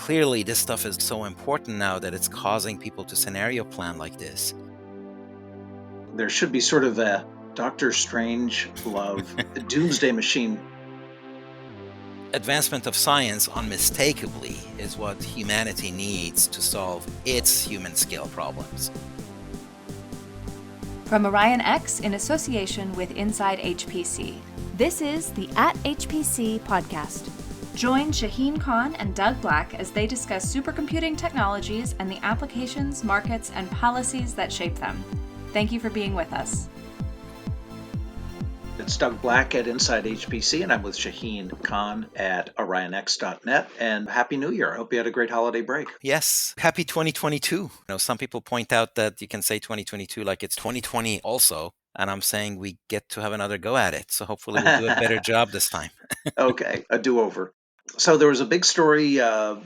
Clearly, this stuff is so important now that it's causing people to scenario plan like this. There should be sort of a Doctor Strange love doomsday machine. Advancement of science, unmistakably, is what humanity needs to solve its human scale problems. From Orion X in association with Inside HPC, this is the At HPC podcast. Join Shaheen Khan and Doug Black as they discuss supercomputing technologies and the applications, markets, and policies that shape them. Thank you for being with us. It's Doug Black at Inside HPC, and I'm with Shaheen Khan at orionx.net. And Happy New Year. I hope you had a great holiday break. Yes, happy 2022. Some people point out that you can say 2022 like it's 2020 also. And I'm saying we get to have another go at it. So hopefully we'll do a better job this time. Okay, a do-over. So there was a big story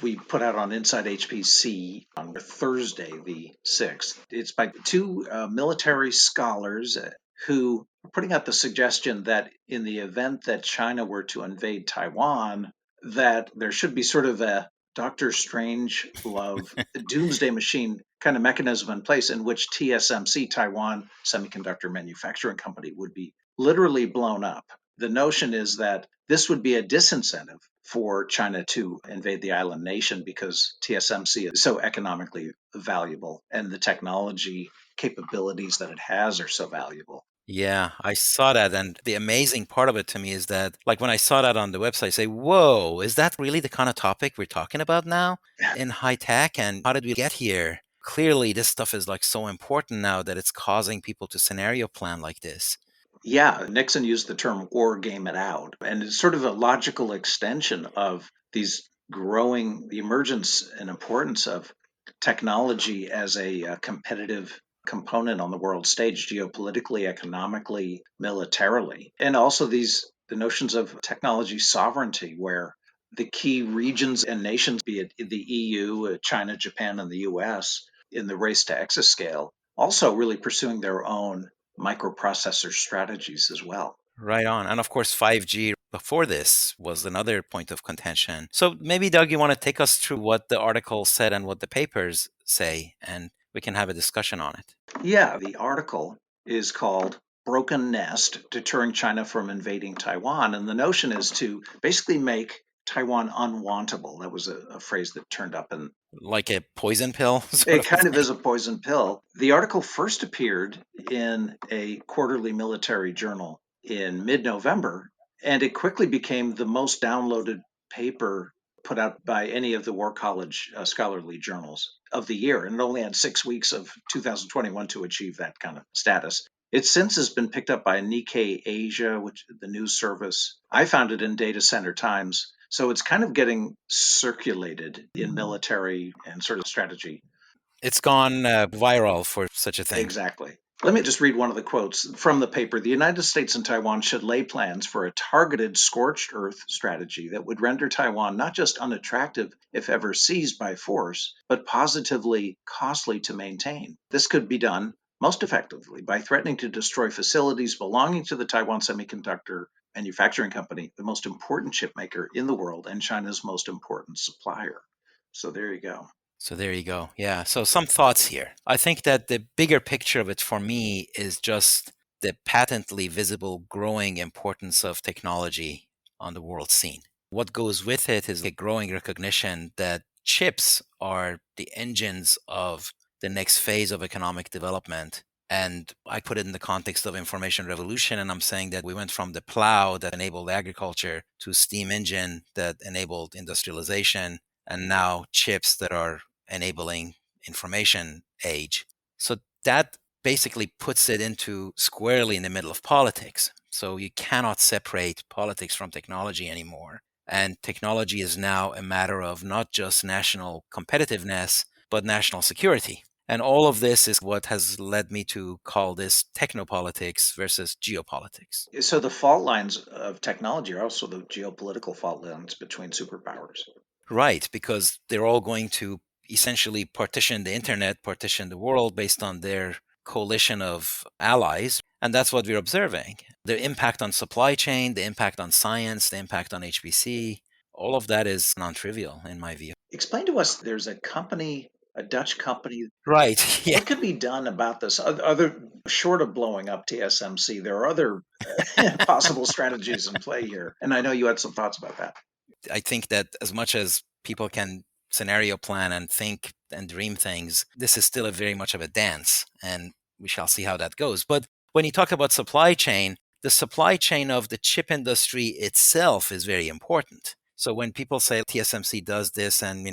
we put out on Inside HPC on Thursday, the 6th. It's by two military scholars who are putting out the suggestion that in the event that China were to invade Taiwan, that there should be sort of a Doctor Strange love doomsday machine kind of mechanism in place in which TSMC, Taiwan Semiconductor Manufacturing Company, would be literally blown up. The notion is that this would be a disincentive for China to invade the island nation because TSMC is so economically valuable and the technology capabilities that it has are so valuable. Yeah, I saw that. And the amazing part of it to me is that, like, when I saw that on the website, I say, whoa, is that really the kind of topic we're talking about now in high tech? And how did we get here? Clearly, this stuff is like so important now that it's causing people to scenario plan like this. Yeah, Nixon used the term war game it out. And it's sort of a logical extension of these growing, the emergence and importance of technology as a competitive component on the world stage, geopolitically, economically, militarily. And also the notions of technology sovereignty, where the key regions and nations, be it the EU, China, Japan, and the US, in the race to exascale, also really pursuing their own microprocessor strategies as well. Right on. And of course, 5G before this was another point of contention. So maybe, Doug, you want to take us through what the article said and what the papers say, and we can have a discussion on it. Yeah, the article is called Broken Nest, Deterring China from Invading Taiwan. And the notion is to basically make Taiwan unwantable. That was a phrase that turned up in. Like a poison pill? It kind of is a poison pill. The article first appeared in a quarterly military journal in mid-November, and it quickly became the most downloaded paper put out by any of the War College scholarly journals of the year, and it only had 6 weeks of 2021 to achieve that kind of status. It since has been picked up by Nikkei Asia, which the news service. I found it in Data Center Times. So it's kind of getting circulated in military and sort of strategy. It's gone viral for such a thing. Exactly. Let me just read one of the quotes from the paper. The United States and Taiwan should lay plans for a targeted scorched earth strategy that would render Taiwan not just unattractive if ever seized by force, but positively costly to maintain. This could be done most effectively by threatening to destroy facilities belonging to the Taiwan Semiconductor Manufacturing Company, the most important chip maker in the world and China's most important supplier. So there you go. Yeah. So some thoughts here. I think that the bigger picture of it for me is just the patently visible growing importance of technology on the world scene. What goes with it is a growing recognition that chips are the engines of the next phase of economic development. And I put it in the context of information revolution, and I'm saying that we went from the plow that enabled agriculture to steam engine that enabled industrialization, and now chips that are enabling information age. So that basically puts it into squarely in the middle of politics. So you cannot separate politics from technology anymore. And technology is now a matter of not just national competitiveness, but national security. And all of this is what has led me to call this technopolitics versus geopolitics. So the fault lines of technology are also the geopolitical fault lines between superpowers. Right, because they're all going to essentially partition the internet, partition the world based on their coalition of allies. And that's what we're observing. The impact on supply chain, the impact on science, the impact on HPC, all of that is non-trivial in my view. Explain to us, there's a company, a Dutch company. Right. Yeah. What could be done about this? Other short of blowing up TSMC, there are other possible strategies in play here. And I know you had some thoughts about that. I think that as much as people can scenario plan and think and dream things, this is still a very much of a dance, and we shall see how that goes. But when you talk about supply chain, the supply chain of the chip industry itself is very important. So when people say TSMC does this and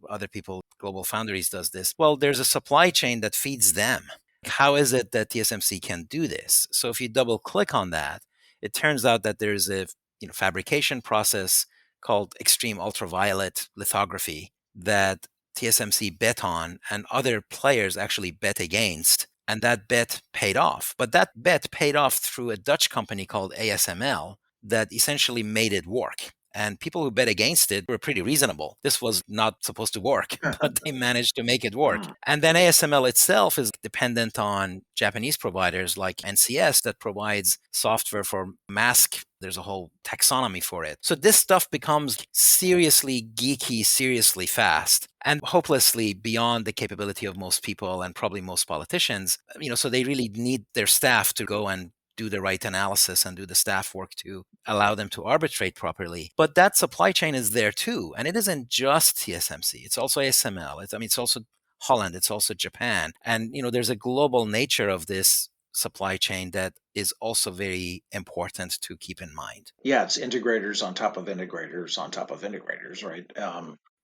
other people, Global Foundries does this, well, there's a supply chain that feeds them. How is it that TSMC can do this? So if you double click on that, it turns out that there's a fabrication process called extreme ultraviolet lithography that TSMC bet on and other players actually bet against. And that bet paid off. But that bet paid off through a Dutch company called ASML that essentially made it work. And people who bet against it were pretty reasonable. This was not supposed to work, but they managed to make it work. And then ASML itself is dependent on Japanese providers like NCS that provides software for mask. There's a whole taxonomy for it. So this stuff becomes seriously geeky, seriously fast, and hopelessly beyond the capability of most people and probably most politicians. So they really need their staff to go and do the right analysis and do the staff work to allow them to arbitrate properly. But that supply chain is there too. And it isn't just TSMC. It's also ASML. It's also Holland. It's also Japan. And, there's a global nature of this supply chain that is also very important to keep in mind. Yeah, it's integrators on top of integrators on top of integrators, right?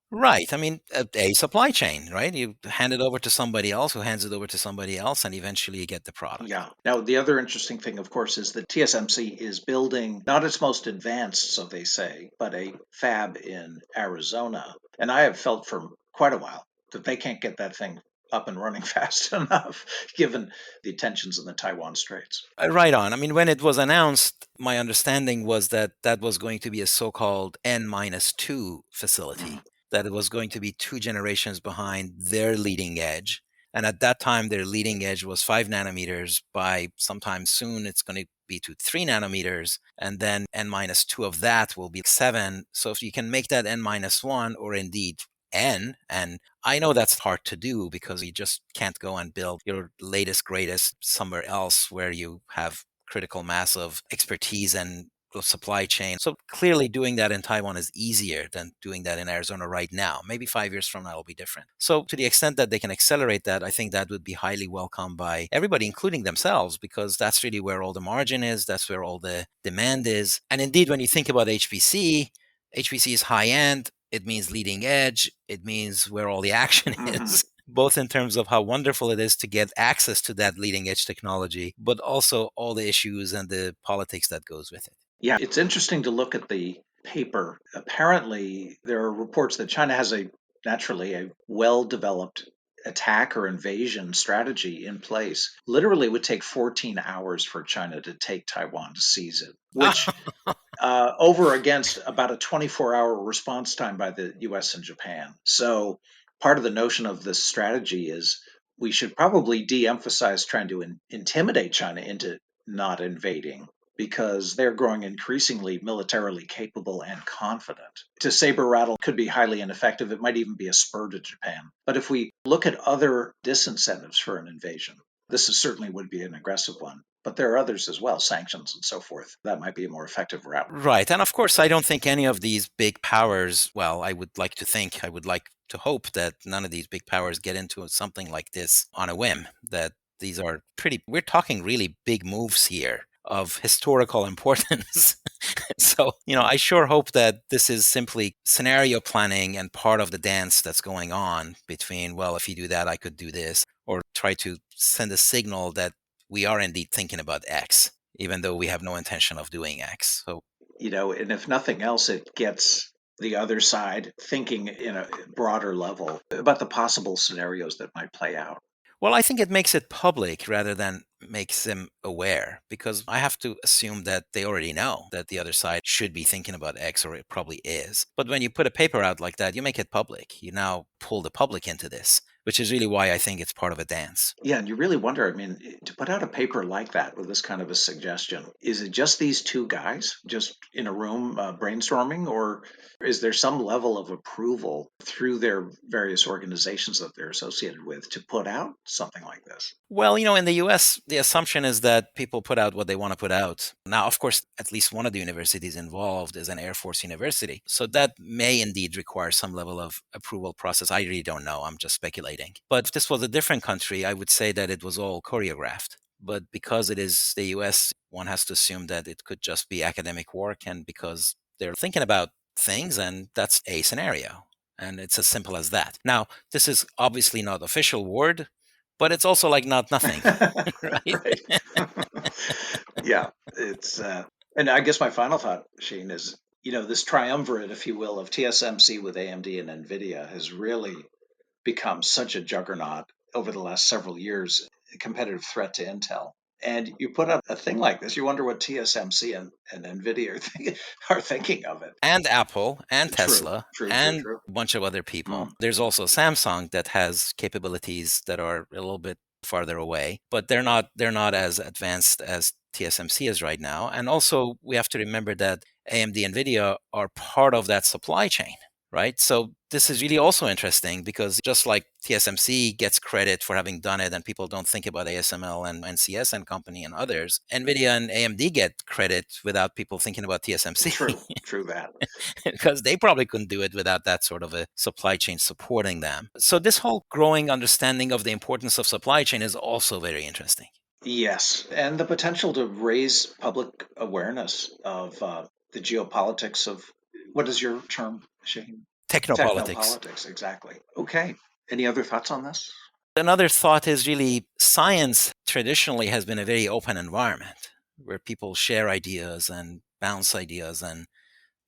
Right. A supply chain, right? You hand it over to somebody else who hands it over to somebody else, and eventually you get the product. Yeah. Now, the other interesting thing, of course, is that TSMC is building not its most advanced, so they say, but a fab in Arizona. And I have felt for quite a while that they can't get that thing up and running fast enough, given the tensions in the Taiwan Straits. Right on. When it was announced, my understanding was that that was going to be a so-called N-2 facility, that it was going to be 2 generations behind their leading edge. And at that time, their leading edge was 5 nanometers. By sometime soon, it's going to be to 3 nanometers. And then N-2 of that will be 7. So if you can make that N-1 or indeed N, and I know that's hard to do because you just can't go and build your latest, greatest somewhere else where you have critical mass of expertise and the supply chain. So clearly doing that in Taiwan is easier than doing that in Arizona right now. Maybe 5 years from now it'll be different. So to the extent that they can accelerate that, I think that would be highly welcome by everybody, including themselves, because that's really where all the margin is. That's where all the demand is. And indeed, when you think about HPC, HPC is high end. It means leading edge. It means where all the action is, both in terms of how wonderful it is to get access to that leading edge technology, but also all the issues and the politics that goes with it. Yeah, it's interesting to look at the paper. Apparently, there are reports that China has naturally a well-developed attack or invasion strategy in place. Literally, it would take 14 hours for China to take Taiwan, to seize it, which over against about a 24-hour response time by the US and Japan. So part of the notion of this strategy is we should probably de-emphasize trying to intimidate China into not invading, because they're growing increasingly militarily capable and confident. To saber rattle could be highly ineffective. It might even be a spur to Japan. But if we look at other disincentives for an invasion, this certainly would be an aggressive one. But there are others as well, sanctions and so forth. That might be a more effective route. Right. And of course, I don't think any of these big powers, well, I would like to hope that none of these big powers get into something like this on a whim, that these are we're talking really big moves here of historical importance. So, I sure hope that this is simply scenario planning and part of the dance that's going on between, well, if you do that, I could do this, or try to send a signal that we are indeed thinking about X, even though we have no intention of doing X. So, and if nothing else, it gets the other side thinking in a broader level about the possible scenarios that might play out. well, I think it makes it public rather than makes them aware, because I have to assume that they already know that the other side should be thinking about X, or it probably is. But when you put a paper out like that, you make it public. You now pull the public into this, which is really why I think it's part of a dance. Yeah, and you really wonder, I mean, to put out a paper like that with this kind of a suggestion, is it just these two guys just in a room brainstorming, or is there some level of approval through their various organizations that they're associated with to put out something like this? Well, in the US, the assumption is that people put out what they want to put out. Now, of course, at least one of the universities involved is an Air Force university. So that may indeed require some level of approval process. I really don't know. I'm just speculating. But if this was a different country, I would say that it was all choreographed. But because it is the US, one has to assume that it could just be academic work, and because they're thinking about things, and that's a scenario. And it's as simple as that. Now, this is obviously not official word, but it's also like not nothing, right? Right. Yeah, it's and I guess my final thought, Shane, is this triumvirate, if you will, of TSMC with AMD and NVIDIA has really become such a juggernaut over the last several years, a competitive threat to Intel. And you put up a thing like this, you wonder what TSMC and NVIDIA are thinking of it. And Apple and True, Tesla true, true, and true. a bunch of other people. Mm. There's also Samsung that has capabilities that are a little bit farther away, but they're not as advanced as TSMC is right now. And also we have to remember that AMD and Nvidia are part of that supply chain, right? So this is really also interesting, because just like TSMC gets credit for having done it and people don't think about ASML and NCS and company and others, NVIDIA and AMD get credit without people thinking about TSMC. True that. Because they probably couldn't do it without that sort of a supply chain supporting them. So this whole growing understanding of the importance of supply chain is also very interesting. Yes, and the potential to raise public awareness of the geopolitics of, what is your term, Shane? Technopolitics. Technopolitics, exactly. Okay. Any other thoughts on this? Another thought is really science traditionally has been a very open environment where people share ideas and bounce ideas, and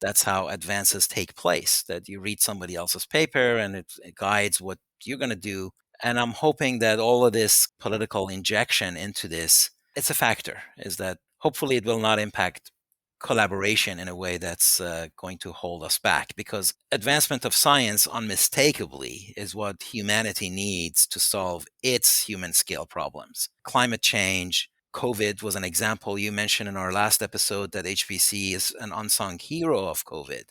that's how advances take place, that you read somebody else's paper and it guides what you're going to do. And I'm hoping that all of this political injection into this, it's a factor, is that hopefully it will not impact collaboration in a way that's going to hold us back, because advancement of science unmistakably is what humanity needs to solve its human scale problems. Climate change, COVID was an example. You mentioned in our last episode that HPC is an unsung hero of COVID.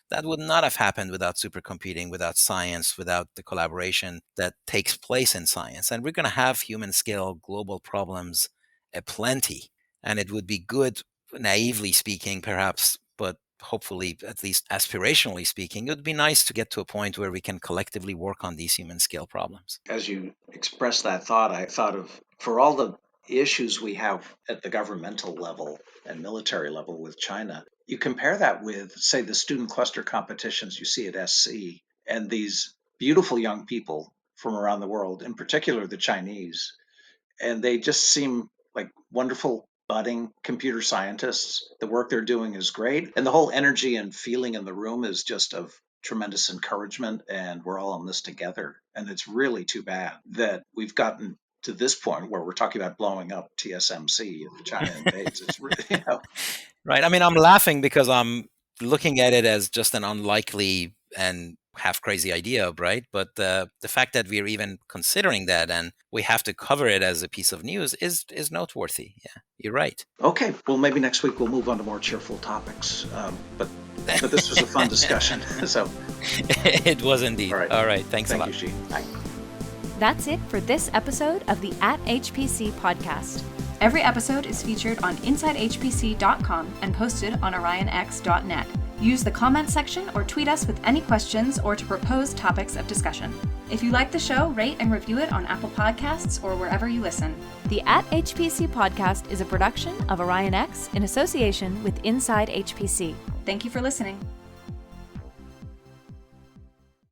That would not have happened without supercomputing, without science, without the collaboration that takes place in science. And we're going to have human scale global problems aplenty. And it would be good, naively speaking, perhaps, but hopefully, at least aspirationally speaking, it would be nice to get to a point where we can collectively work on these human scale problems. As you expressed that thought, I thought of, for all the issues we have at the governmental level and military level with China, you compare that with, say, the student cluster competitions you see at SC, and these beautiful young people from around the world, in particular the Chinese, and they just seem like wonderful budding computer scientists. The work they're doing is great, and the whole energy and feeling in the room is just of tremendous encouragement, and we're all in this together. And it's really too bad that we've gotten to this point where we're talking about blowing up TSMC if China invades. It's really, Right. I mean, I'm laughing because I'm looking at it as just an unlikely and half crazy idea, right? But the fact that we're even considering that and we have to cover it as a piece of news is noteworthy. Yeah, you're right. Okay, well, maybe next week we'll move on to more cheerful topics. But this was a fun discussion. So it was indeed. All right. All right. Thanks a lot. Thank you, Sheen. Bye. That's it for this episode of the At HPC podcast. Every episode is featured on InsideHPC.com and posted on OrionX.net. Use the comment section or tweet us with any questions or to propose topics of discussion. If you like the show, rate and review it on Apple Podcasts or wherever you listen. The At HPC podcast is a production of OrionX in association with Inside HPC. Thank you for listening.